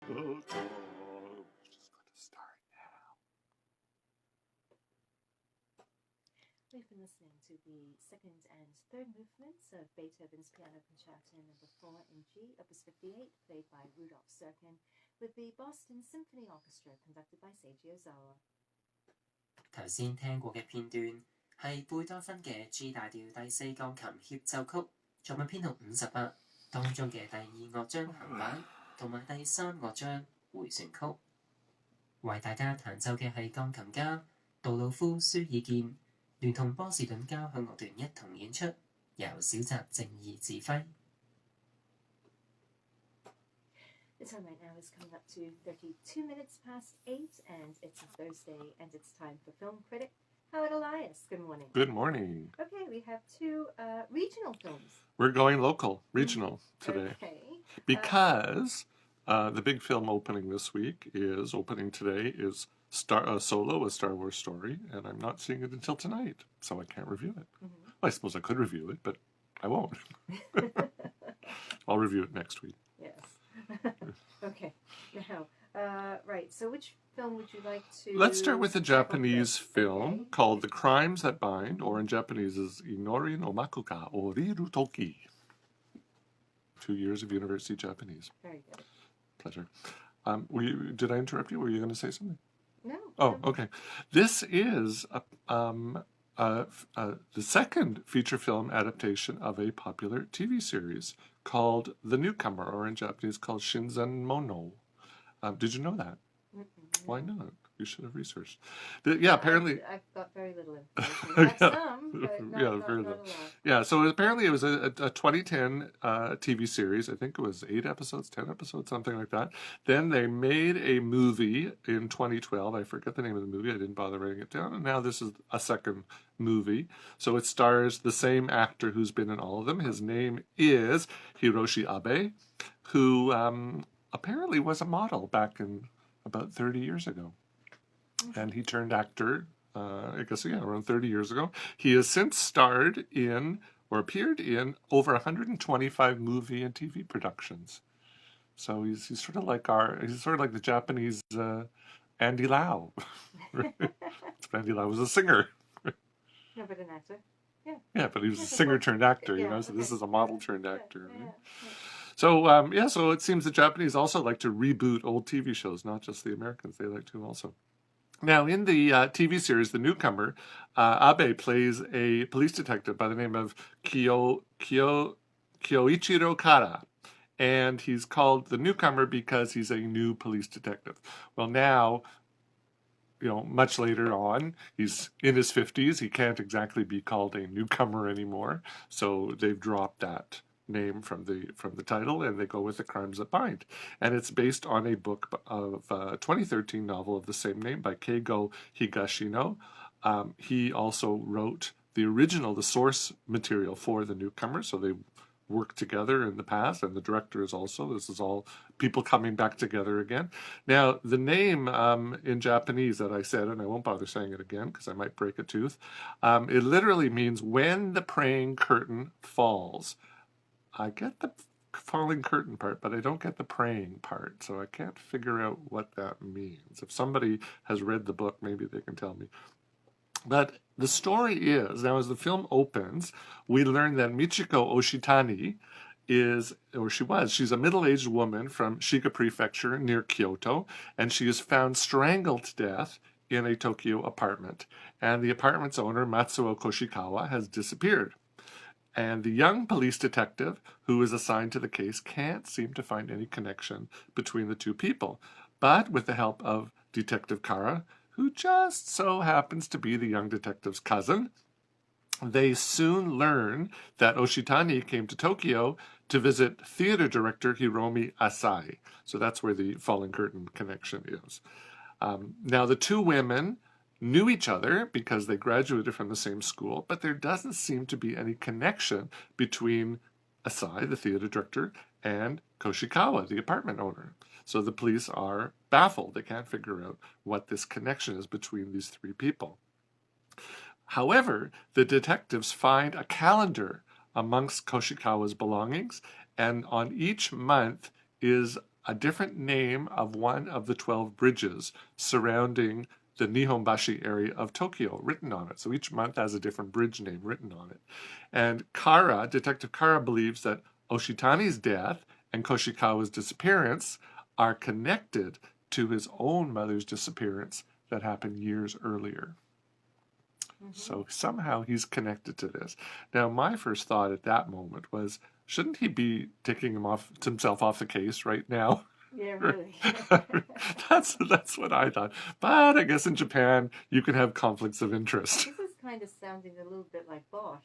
Just going to start now. We've been listening to the second and third movements of Beethoven's Piano Concerto No. 4 in G, Opus 58, played by Rudolf Serkin, with the Boston Symphony Orchestra conducted by Seiji Ozawa. 頭先聽過嘅片段係貝多芬嘅 G 大調第四鋼琴協奏曲，作品編號58當中嘅第二樂章行板同埋第三樂章迴旋曲。為大家彈奏嘅係鋼琴家杜魯夫舒爾健，聯同波士頓交響樂團一同演出，由小澤正義指揮。The time right now is coming up to 32 minutes past 8, and it's a Thursday, and it's time for Film Critic Howard Elias. Good morning. Good morning. Okay, we have two regional films. We're going local, regional today. Okay. Because the big film opening today is Solo, a Star Wars story, and I'm not seeing it until tonight, so I can't review it. Mm-hmm. Well, I suppose I could review it, but I won't. I'll review it next week. Yes. Okay. Now, right, so which film would you like to... Let's start with a Japanese film called The Crimes That Bind, or in Japanese is Inori no Maku ga Oriru Toki. 2 years of university Japanese. Very good. Pleasure. Did I interrupt you? Were you going to say something? No. Oh, okay. This is the second feature film adaptation of a popular TV series called The Newcomer, or in Japanese called Shinzen Mono. Did you know that? Mm-mm. Why not? You should have researched. Apparently... I've got very little information. I have some, but not very a little. lot. Yeah, so apparently it was a 2010 TV series. I think it was 8 episodes, 10 episodes, something like that. Then they made a movie in 2012. I forget the name of the movie. I didn't bother writing it down. And now this is a second movie. So it stars the same actor who's been in all of them. His name is Hiroshi Abe, who apparently was a model back in about 30 years ago. And he turned actor, around 30 years ago. He has since starred in, or appeared in, over 125 movie and TV productions. So he's sort of like the Japanese Andy Lau. Andy Lau was a singer. No, but an actor. Yeah. Yeah, but he was a singer turned actor, so this is a model turned actor. Yeah. So, so it seems the Japanese also like to reboot old TV shows, not just the Americans. They like to also. Now, in the TV series, The Newcomer, Abe plays a police detective by the name of Kyoichiro Kara. And he's called The Newcomer because he's a new police detective. Well, now, much later on, he's in his 50s. He can't exactly be called a newcomer anymore. So they've dropped that name from the title, and they go with The Crimes That Bind. And it's based on a book of a 2013 novel of the same name by Keigo Higashino. He also wrote the source material for The Newcomer, so they worked together in the past, and the director is also. This is all people coming back together again. Now, the name in Japanese that I said, and I won't bother saying it again because I might break a tooth, it literally means when the praying curtain falls. I get the falling curtain part, but I don't get the praying part, so I can't figure out what that means. If somebody has read the book, maybe they can tell me. But the story is, now as the film opens, we learn that Michiko Oshitani she's a middle-aged woman from Shiga Prefecture near Kyoto, and she is found strangled to death in a Tokyo apartment. And the apartment's owner, Matsuo Koshikawa, has disappeared. And the young police detective who is assigned to the case can't seem to find any connection between the two people. But with the help of Detective Kara, who just so happens to be the young detective's cousin, they soon learn that Oshitani came to Tokyo to visit theater director Hiromi Asai. So that's where the falling curtain connection is. Now, the two women knew each other because they graduated from the same school, but there doesn't seem to be any connection between Asai, the theater director, and Koshikawa, the apartment owner. So the police are baffled. They can't figure out what this connection is between these three people. However, the detectives find a calendar amongst Koshikawa's belongings, and on each month is a different name of one of the 12 bridges surrounding the Nihonbashi area of Tokyo written on it. So each month has a different bridge name written on it. And Detective Kara believes that Oshitani's death and Koshikawa's disappearance are connected to his own mother's disappearance that happened years earlier. So somehow he's connected to this. Now, my first thought at that moment was, shouldn't he be taking himself off the case right now? Yeah, really. That's what I thought. But I guess in Japan, you can have conflicts of interest. This is kind of sounding a little bit like Bosch.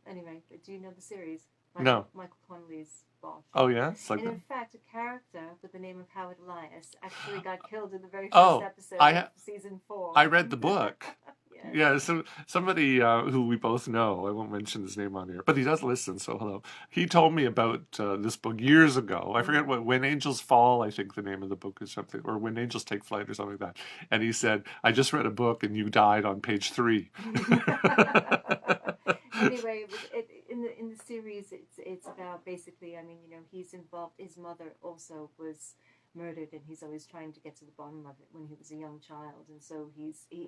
Anyway, do you know the series? No. Michael Connelly's Bosch. Oh, yeah? It's like And that. in fact, a character with the name of Howard Elias actually got killed in the very first Oh, episode I of season 4. I read the book. Yeah. Yeah, so somebody who we both know, I won't mention his name on here, but he does listen, so hello. He told me about this book years ago. I forget what, When Angels Fall, I think the name of the book is something, or When Angels Take Flight or something like that. And he said, I just read a book and you died on page 3. Anyway, in the series, it's about basically, I mean, you know, he's involved, his mother also was murdered, and he's always trying to get to the bottom of it when he was a young child, and so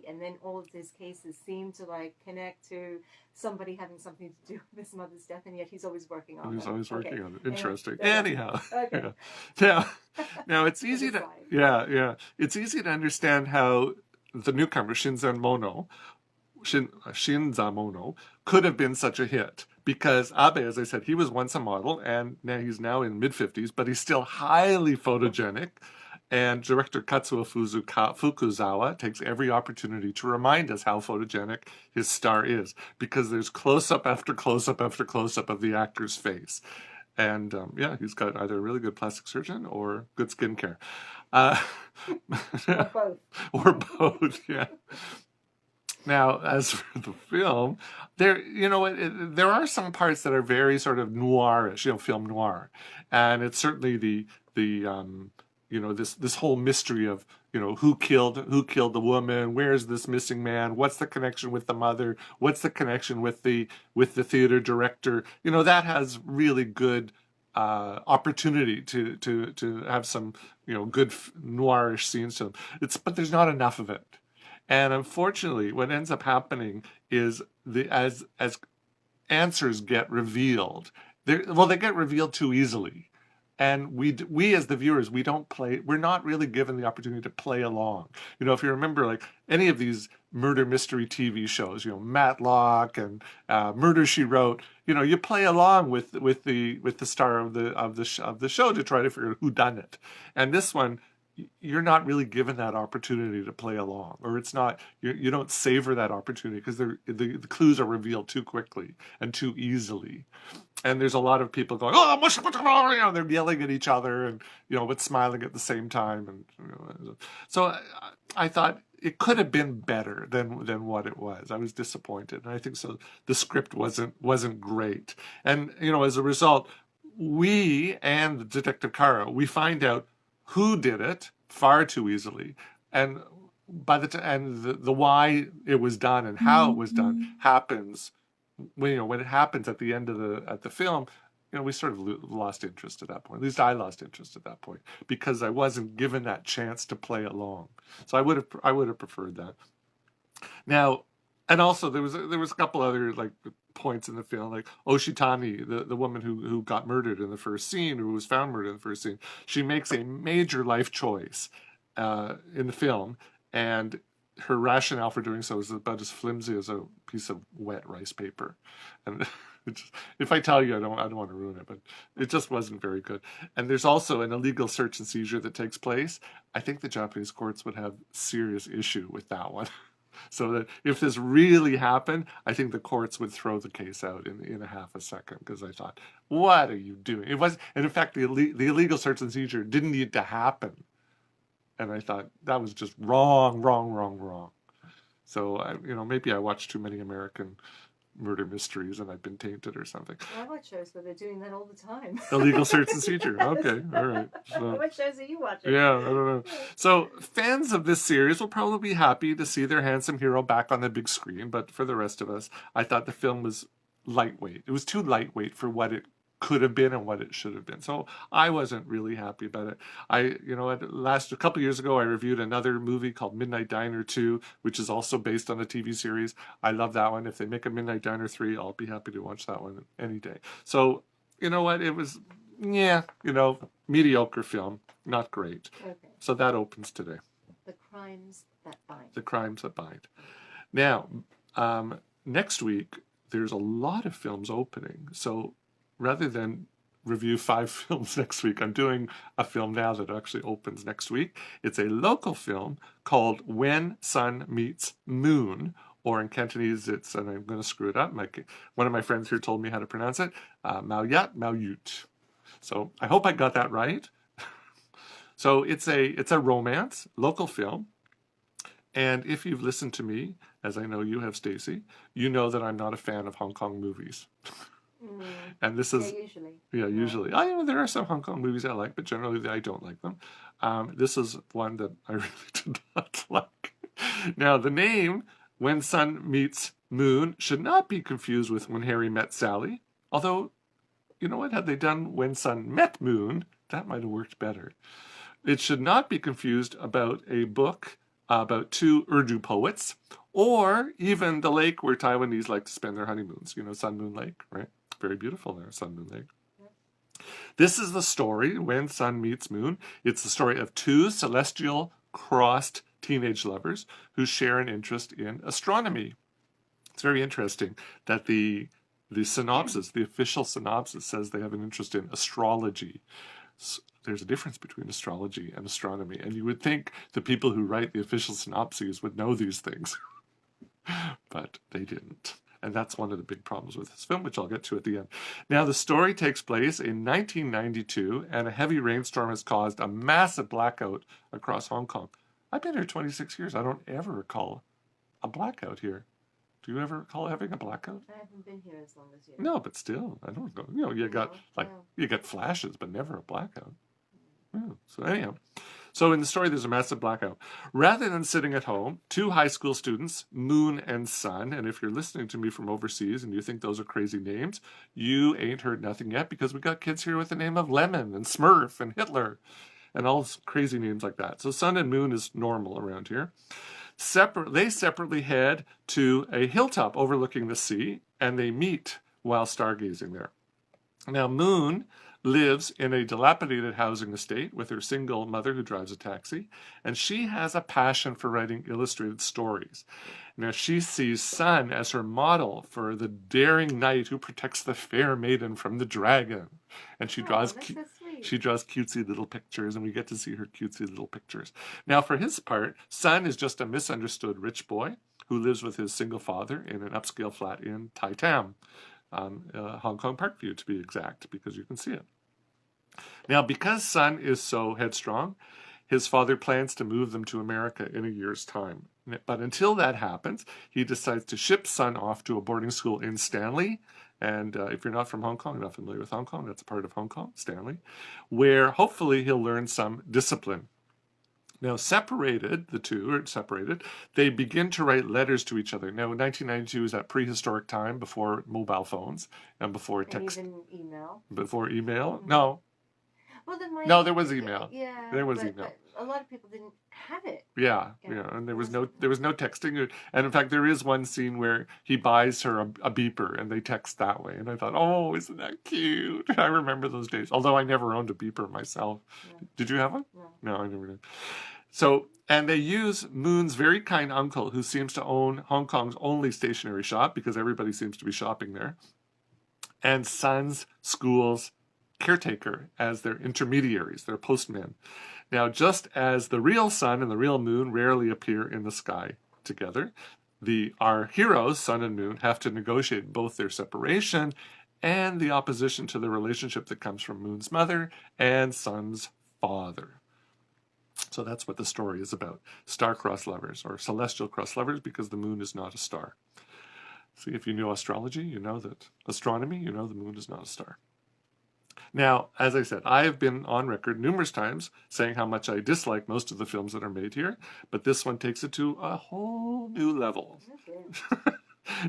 and then all of his cases seem to like connect to somebody having something to do with his mother's death, and yet he's always working on it. He's always working on it. Interesting. Anyway, Anyhow, okay. yeah. Now it's easy to Aside. yeah. It's easy to understand how the newcomer Shinzamono could have been such a hit, because Abe, as I said, he was once a model, and now he's now in mid-50s, but he's still highly photogenic. And director Katsuo Fukuzawa takes every opportunity to remind us how photogenic his star is, because there's close-up after close-up after close-up of the actor's face. And yeah, he's got either a really good plastic surgeon or good skincare. Or both. Or both, yeah. Now, as for the film, there are some parts that are very sort of noirish, film noir, and it's certainly the this whole mystery of who killed the woman, where's this missing man, what's the connection with the mother, what's the connection with the theater director. That has really good opportunity to have some good noirish scenes to them. But there's not enough of it. And unfortunately, what ends up happening is as answers get revealed, they get revealed too easily, and we as the viewers, we're not really given the opportunity to play along. If you remember, like any of these murder mystery TV shows, Matlock and Murder She Wrote, you play along with the star of the show to try to figure out who done it. And this one, you're not really given that opportunity to play along, or it's not, you don't savor that opportunity because the clues are revealed too quickly and too easily. And there's a lot of people going, oh, they're yelling at each other and, but smiling at the same time. And so I thought it could have been better than what it was. I was disappointed. And I think so. The script wasn't great. And, as a result, we and Detective Kara, we find out who did it far too easily, and the why it was done and how it was done happens when it happens at the end of the film. We sort of lost interest at that point. At least I lost interest at that point, because I wasn't given that chance to play along. So I would have preferred that. Now, and also there was a couple other like points in the film, like Oshitani, the woman who got murdered in the first scene, who was found murdered in the first scene. She makes a major life choice in the film, and her rationale for doing so is about as flimsy as a piece of wet rice paper. And if I tell you, I don't want to ruin it, but it just wasn't very good. And there's also an illegal search and seizure that takes place. I think the Japanese courts would have serious issue with that one. So that if this really happened, I think the courts would throw the case out in a half a second, because I thought, what are you doing? It was, and in fact, the illegal search and seizure didn't need to happen. And I thought that was just wrong. So, maybe I watched too many American murder mysteries and I've been tainted or something. I watch shows where they're doing that all the time. Illegal search and seizure. Okay, all right. So, what shows are you watching? Yeah, I don't know. So fans of this series will probably be happy to see their handsome hero back on the big screen, but for the rest of us, I thought the film was lightweight. It was too lightweight for what it could have been and what it should have been. So I wasn't really happy about it. A couple years ago, I reviewed another movie called Midnight Diner 2, which is also based on a TV series. I love that one. If they make a Midnight Diner 3, I'll be happy to watch that one any day. So, you know what? It was, mediocre film, not great. Okay. So that opens today. The Crimes That Bind. The Crimes That Bind. Now, next week, there's a lot of films opening. So rather than review 5 films next week, I'm doing a film now that actually opens next week. It's a local film called When Sun Meets Moon, or in Cantonese, and I'm going to screw it up. One of my friends here told me how to pronounce it, Mau Yat, Mau Yut. So I hope I got that right. So it's a romance, local film. And if you've listened to me, as I know you have, Stacey, you know that I'm not a fan of Hong Kong movies. And this is... usually. There are some Hong Kong movies I like, but generally I don't like them. This is one that I really did not like. Now, the name, When Sun Meets Moon, should not be confused with When Harry Met Sally. Although, you know what? Had they done When Sun Met Moon, that might have worked better. It should not be confused about a book about 2 Urdu poets, or even the lake where Taiwanese like to spend their honeymoons. Sun Moon Lake, right? Very beautiful there, Sun Moon Lake. This is the story, When Sun Meets Moon. It's the story of 2 celestial crossed teenage lovers who share an interest in astronomy. It's very interesting that the synopsis, the official synopsis, says they have an interest in astrology. There's a difference between astrology and astronomy, and you would think the people who write the official synopses would know these things, but they didn't. And that's one of the big problems with this film, which I'll get to at the end. Now, the story takes place in 1992, and a heavy rainstorm has caused a massive blackout across Hong Kong. I've been here 26 years. I don't ever recall a blackout here. Do you ever recall having a blackout? I haven't been here as long as you. No, but still, I don't know. You get flashes, but never a blackout. Yeah. So anyhow, in the story, there's a massive blackout. Rather than sitting at home, 2 high school students, Moon and Sun, and if you're listening to me from overseas and you think those are crazy names, you ain't heard nothing yet, because we got kids here with the name of Lemon and Smurf and Hitler and all crazy names like that. So Sun and Moon is normal around here. They separately head to a hilltop overlooking the sea, and they meet while stargazing there. Now, Moon lives in a dilapidated housing estate with her single mother who drives a taxi, and she has a passion for writing illustrated stories. Now, she sees Sun as her model for the daring knight who protects the fair maiden from the dragon. And she draws cutesy little pictures, and we get to see her cutesy little pictures. Now, for his part, Sun is just a misunderstood rich boy who lives with his single father in an upscale flat in Tai Tam. Hong Kong Parkview, to be exact, because you can see it. Now, because Sun is so headstrong, his father plans to move them to America in a year's time. But until that happens, he decides to ship Sun off to a boarding school in Stanley. And if you're not from Hong Kong, not familiar with Hong Kong, that's a part of Hong Kong, Stanley, where hopefully he'll learn some discipline. Now, the two are separated, they begin to write letters to each other. Now, 1992 is that prehistoric time before mobile phones and before text. And even email. Before email? Mm-hmm. No. Well, there was email. Yeah. There was email. But a lot of people didn't have it. Yeah, and there was no texting. And in fact, there is one scene where he buys her a beeper and they text that way. And I thought, oh, isn't that cute? I remember those days. Although I never owned a beeper myself. Yeah. Did you have one? No, I never did. So, and they use Moon's very kind uncle, who seems to own Hong Kong's only stationery shop, because everybody seems to be shopping there, and Sun's school's caretaker as their intermediaries, their postmen. Now, just as the real Sun and the real Moon rarely appear in the sky together, our heroes, Sun and Moon, have to negotiate both their separation and the opposition to the relationship that comes from Moon's mother and Sun's father. So that's what the story is about. Star-crossed lovers, or celestial-crossed lovers, because the moon is not a star. See, if you know astrology, you know that astronomy, you know the moon is not a star. Now, as I said, I have been on record numerous times saying how much I dislike most of the films that are made here, but this one takes it to a whole new level.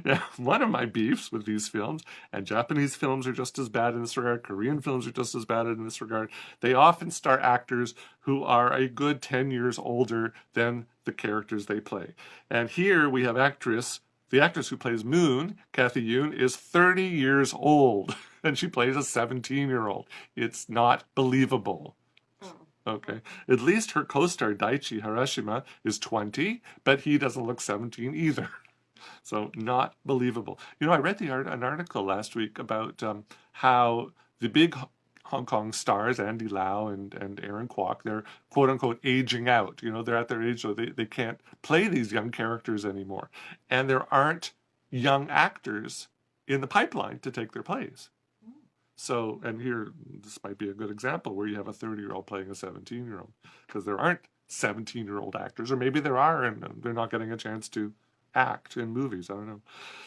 Now, one of my beefs with these films, and Japanese films are just as bad in this regard, Korean films are just as bad in this regard, they often star actors who are a good 10 years older than the characters they play. And here we have the actress who plays Moon, Kathy Yoon, is 30 years old, and she plays a 17-year-old. It's not believable. Okay. At least her co-star Daichi Harashima is 20, but he doesn't look 17 either. So not believable. You know, I read an article last week about how the big Hong Kong stars, Andy Lau and Aaron Kwok, they're quote-unquote aging out. You know, they're at their age, so they can't play these young characters anymore. And there aren't young actors in the pipeline to take their place. So, and here, this might be a good example where you have a 30-year-old playing a 17-year-old, because there aren't 17-year-old actors, or maybe there are, and they're not getting a chance to act in movies. I don't know.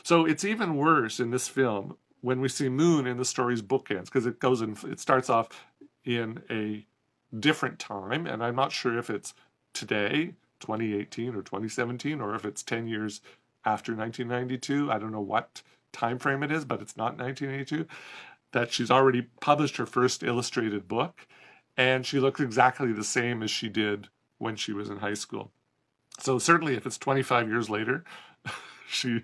So it's even worse in this film when we see Moon in the story's bookends, because it starts off in a different time, and I'm not sure if it's today, 2018 or 2017, or if it's 10 years after 1992. I don't know what time frame it is, but it's not 1982. That she's already published her first illustrated book, and she looks exactly the same as she did when she was in high school. So certainly if it's 25 years later, she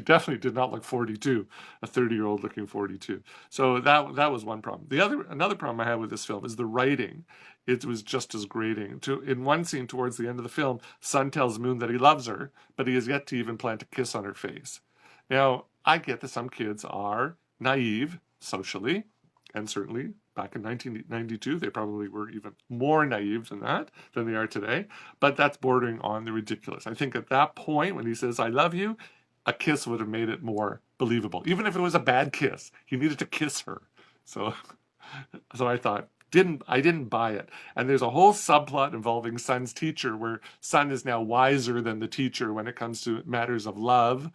definitely did not look 42, a 30-year-old looking 42. So that was one problem. Another problem I had with this film is the writing. It was just as grating. In one scene towards the end of the film, Sun tells Moon that he loves her, but he has yet to even plant a kiss on her face. Now, I get that some kids are naive socially, and certainly back in 1992, they probably were even more naive than they are today, but that's bordering on the ridiculous. I think at that point, when he says, I love you, a kiss would have made it more believable. Even if it was a bad kiss, he needed to kiss her. So I thought, I didn't buy it. And there's a whole subplot involving Sun's teacher, where Sun is now wiser than the teacher when it comes to matters of love,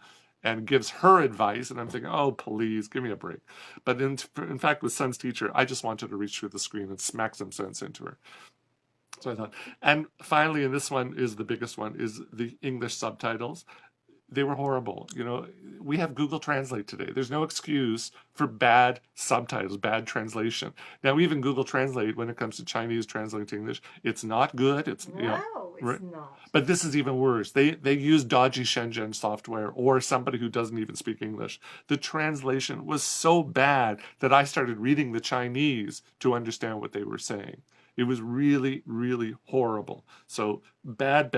and gives her advice, and I'm thinking, oh, please, give me a break. But in fact, with Sun's teacher, I just wanted to reach through the screen and smack some sense into her. So I thought. And finally, and this one is the biggest one, is the English subtitles. They were horrible. You know, we have Google Translate today. There's no excuse for bad subtitles, bad translation. Now, even Google Translate, when it comes to Chinese translating to English, it's not good. It's not. But this is even worse. They use dodgy Shenzhen software or somebody who doesn't even speak English. The translation was so bad that I started reading the Chinese to understand what they were saying. It was really, really horrible. So bad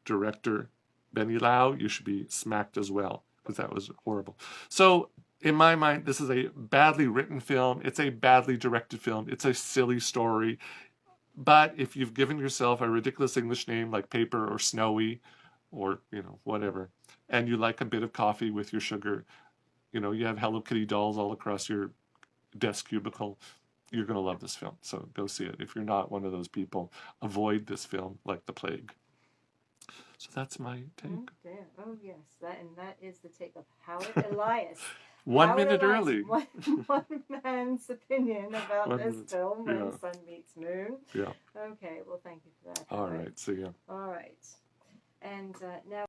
director. Benny Lau, you should be smacked as well, because that was horrible. So in my mind, this is a badly written film. It's a badly directed film. It's a silly story. But if you've given yourself a ridiculous English name like Paper or Snowy or, you know, whatever, and you like a bit of coffee with your sugar, you know, you have Hello Kitty dolls all across your desk cubicle, you're going to love this film. So go see it. If you're not one of those people, avoid this film like the plague. So that's my take. Oh, dear. Oh, yes. That is the take of Howard Elias. 1 minute early. One man's opinion about this film, When Sun Meets Moon. Yeah. Okay, well, thank you for that. All right. See ya. All right. And now